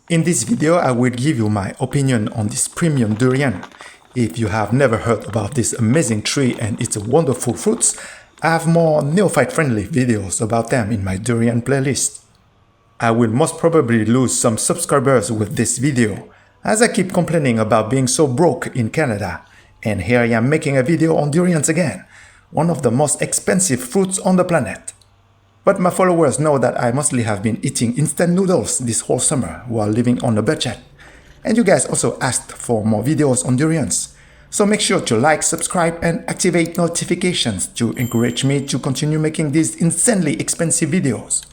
In this video, I will give you my opinion on this premium durian. If you have never heard about this amazing tree and its wonderful fruits, I have more neophyte-friendly videos about them in my durian playlist. I will most probably lose some subscribers with this video, as I keep complaining about being so broke in Canada, and here I am making a video on durians again, one of the most expensive fruits on the planet. But my followers know that I mostly have been eating instant noodles this whole summer while living on a budget. And you guys also asked for more videos on durians. So make sure to like, subscribe and activate notifications to encourage me to continue making these insanely expensive videos.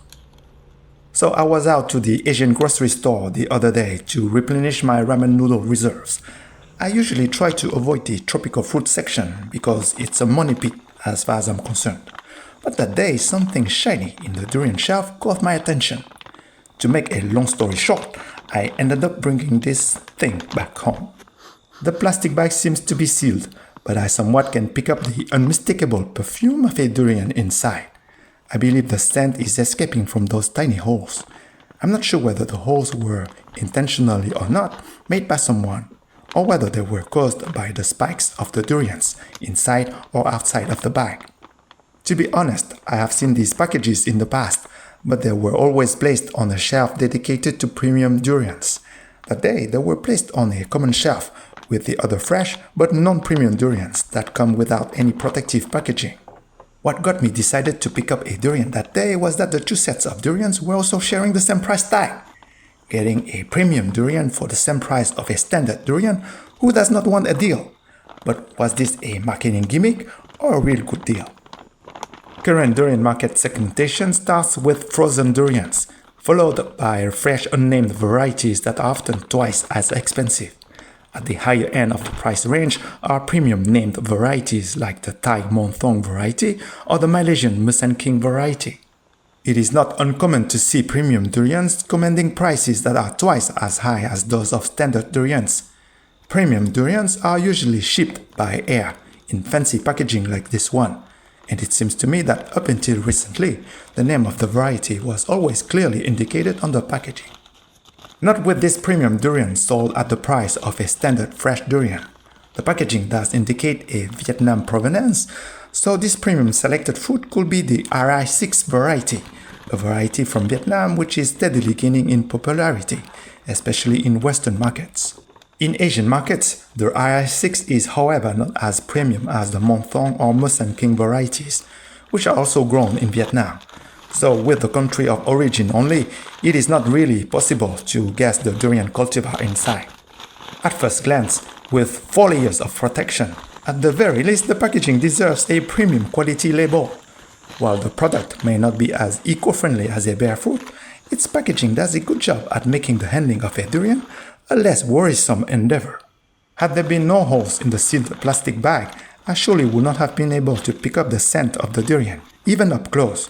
So I was out to the Asian grocery store the other day to replenish my ramen noodle reserves. I usually try to avoid the tropical fruit section because it's a money pit as far as I'm concerned. But that day, something shiny in the durian shelf caught my attention. To make a long story short, I ended up bringing this thing back home. The plastic bag seems to be sealed, but I somewhat can pick up the unmistakable perfume of a durian inside. I believe the scent is escaping from those tiny holes. I'm not sure whether the holes were intentionally or not made by someone, or whether they were caused by the spikes of the durians inside or outside of the bag. To be honest, I have seen these packages in the past, but they were always placed on a shelf dedicated to premium durians. That day, they were placed on a common shelf with the other fresh but non-premium durians that come without any protective packaging. What got me decided to pick up a durian that day was that the two sets of durians were also sharing the same price tag. Getting a premium durian for the same price of a standard durian, who does not want a deal? But was this a marketing gimmick or a real good deal? Current durian market segmentation starts with frozen durians, followed by fresh unnamed varieties that are often twice as expensive. At the higher end of the price range are premium named varieties like the Thai Monthong variety or the Malaysian Musang King variety. It is not uncommon to see premium durians commanding prices that are twice as high as those of standard durians. Premium durians are usually shipped by air in fancy packaging like this one. And it seems to me that up until recently, the name of the variety was always clearly indicated on the packaging. Not with this premium durian sold at the price of a standard fresh durian. The packaging does indicate a Vietnam provenance, so this premium selected fruit could be the RI6 variety, a variety from Vietnam which is steadily gaining in popularity, especially in Western markets. In Asian markets, the RI6 is however not as premium as the Monthong or Musang King varieties, which are also grown in Vietnam. So with the country of origin only, it is not really possible to guess the durian cultivar inside. At first glance, with 4 layers of protection, at the very least the packaging deserves a premium quality label. While the product may not be as eco-friendly as a bare fruit, its packaging does a good job at making the handling of a durian a less worrisome endeavor. Had there been no holes in the sealed plastic bag, I surely would not have been able to pick up the scent of the durian, even up close.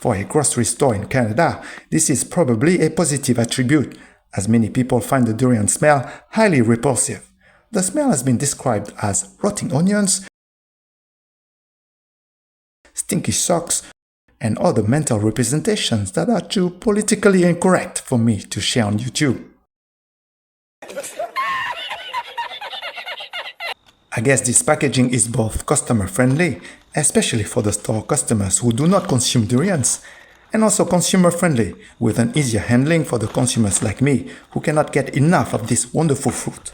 For a grocery store in Canada, this is probably a positive attribute, as many people find the durian smell highly repulsive. The smell has been described as rotting onions, stinky socks, and other mental representations that are too politically incorrect for me to share on YouTube. I guess this packaging is both customer friendly, especially for the store customers who do not consume durians, and also consumer friendly, with an easier handling for the consumers like me who cannot get enough of this wonderful fruit.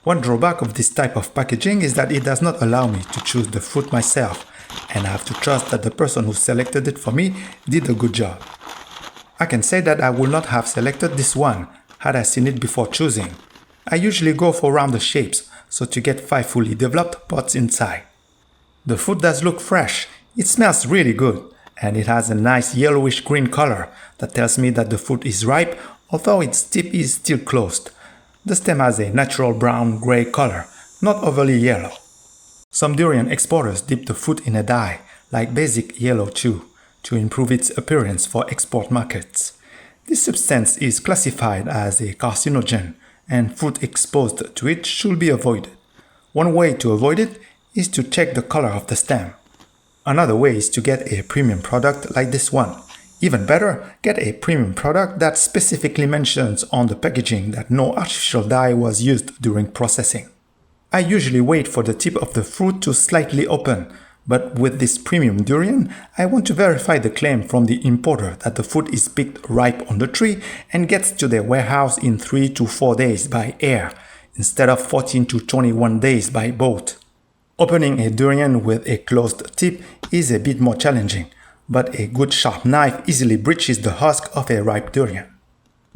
One drawback of this type of packaging is that it does not allow me to choose the fruit myself, and I have to trust that the person who selected it for me did a good job. I can say that I would not have selected this one had I seen it before choosing. I usually go for rounder shapes, so to get 5 fully developed pods inside. The fruit does look fresh, it smells really good, and it has a nice yellowish green color that tells me that the fruit is ripe, although its tip is still closed. The stem has a natural brown-gray color, not overly yellow. Some durian exporters dip the fruit in a dye, like basic yellow chew, to improve its appearance for export markets. This substance is classified as a carcinogen, and fruit exposed to it should be avoided. One way to avoid it is to check the color of the stem. Another way is to get a premium product like this one. Even better, get a premium product that specifically mentions on the packaging that no artificial dye was used during processing. I usually wait for the tip of the fruit to slightly open, but with this premium durian, I want to verify the claim from the importer that the fruit is picked ripe on the tree and gets to their warehouse in 3 to 4 days by air, instead of 14 to 21 days by boat. Opening a durian with a closed tip is a bit more challenging, but a good sharp knife easily breaches the husk of a ripe durian.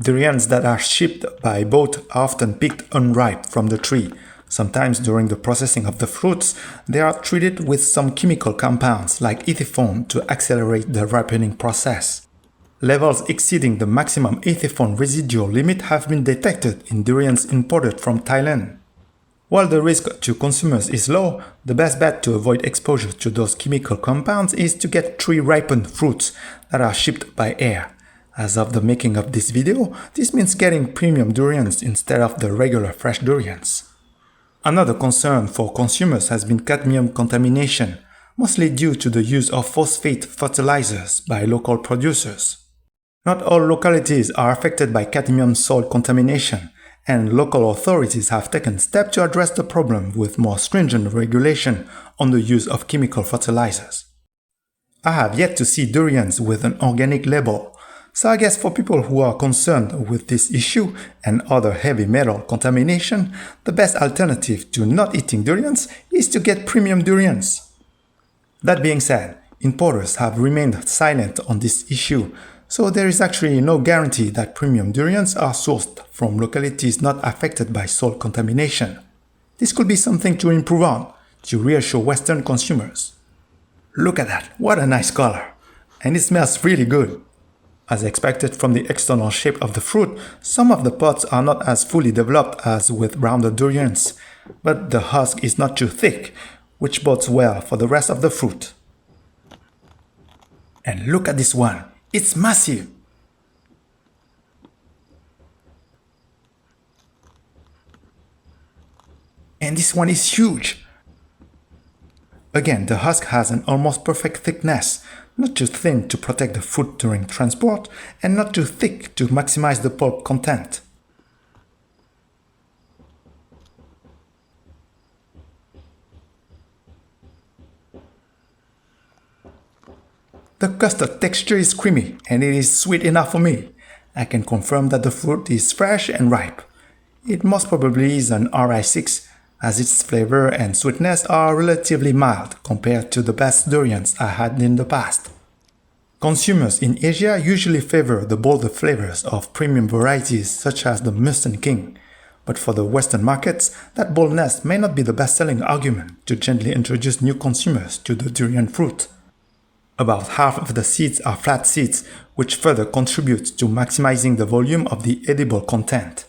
Durians that are shipped by boat are often picked unripe from the tree. Sometimes during the processing of the fruits, they are treated with some chemical compounds like ethyphone to accelerate the ripening process. Levels exceeding the maximum ethyphone residual limit have been detected in durians imported from Thailand. While the risk to consumers is low, the best bet to avoid exposure to those chemical compounds is to get tree-ripened fruits that are shipped by air. As of the making of this video, this means getting premium durians instead of the regular fresh durians. Another concern for consumers has been cadmium contamination, mostly due to the use of phosphate fertilizers by local producers. Not all localities are affected by cadmium soil contamination, and local authorities have taken steps to address the problem with more stringent regulation on the use of chemical fertilizers. I have yet to see durians with an organic label, so I guess for people who are concerned with this issue and other heavy metal contamination, the best alternative to not eating durians is to get premium durians. That being said, importers have remained silent on this issue, so there is actually no guarantee that premium durians are sourced from localities not affected by soil contamination. This could be something to improve on, to reassure Western consumers. Look at that, what a nice color! And it smells really good. As expected from the external shape of the fruit, some of the pods are not as fully developed as with rounded durians, but the husk is not too thick, which bodes well for the rest of the fruit. And look at this one! It's massive! And this one is huge! Again, the husk has an almost perfect thickness, not too thin to protect the fruit during transport, and not too thick to maximize the pulp content. The custard texture is creamy and it is sweet enough for me. I can confirm that the fruit is fresh and ripe. It most probably is an RI6, as its flavor and sweetness are relatively mild compared to the best durians I had in the past. Consumers in Asia usually favor the bolder flavors of premium varieties such as the Mustang King, but for the Western markets, that boldness may not be the best-selling argument to gently introduce new consumers to the durian fruit. About half of the seeds are flat seeds, which further contributes to maximizing the volume of the edible content.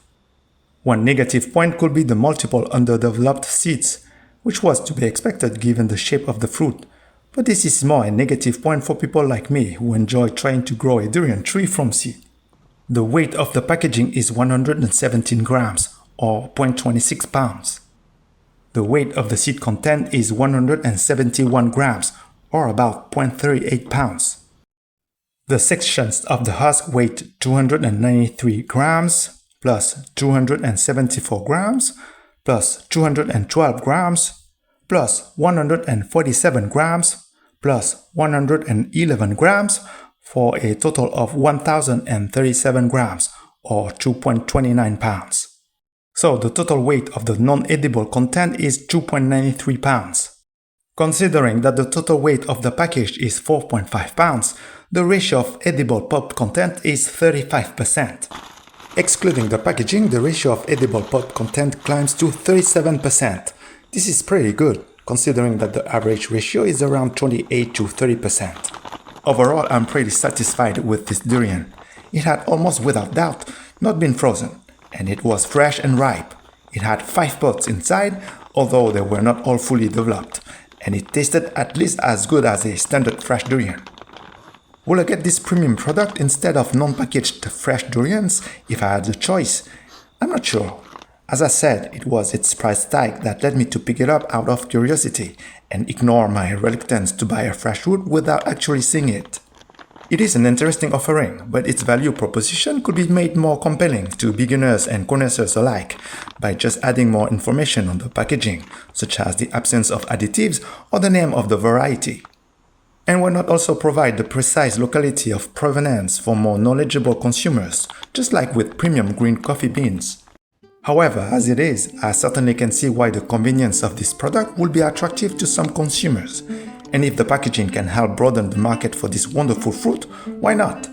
One negative point could be the multiple underdeveloped seeds, which was to be expected given the shape of the fruit, but this is more a negative point for people like me who enjoy trying to grow a durian tree from seed. The weight of the packaging is 117 grams, or 0.26 pounds. The weight of the seed content is 171 grams, or about 0.38 pounds. The sections of the husk weigh 293 grams, plus 274 grams, plus 212 grams, plus 147 grams, plus 111 grams, for a total of 1,037 grams, or 2.29 pounds. So the total weight of the non-edible content is 2.93 pounds. Considering that the total weight of the package is 4.5 pounds, the ratio of edible pulp content is 35%. Excluding the packaging, the ratio of edible pulp content climbs to 37%. This is pretty good, considering that the average ratio is around 28 to 30%. Overall, I'm pretty satisfied with this durian. It had almost without doubt not been frozen, and it was fresh and ripe. It had 5 pods inside, although they were not all fully developed, and it tasted at least as good as a standard fresh durian. Will I get this premium product instead of non-packaged fresh durians if I had the choice? I'm not sure. As I said, it was its price tag that led me to pick it up out of curiosity and ignore my reluctance to buy a fresh fruit without actually seeing it. It is an interesting offering, but its value proposition could be made more compelling to beginners and connoisseurs alike by just adding more information on the packaging, such as the absence of additives or the name of the variety. And why not also provide the precise locality of provenance for more knowledgeable consumers, just like with premium green coffee beans? However, as it is, I certainly can see why the convenience of this product will be attractive to some consumers. And if the packaging can help broaden the market for this wonderful fruit, why not?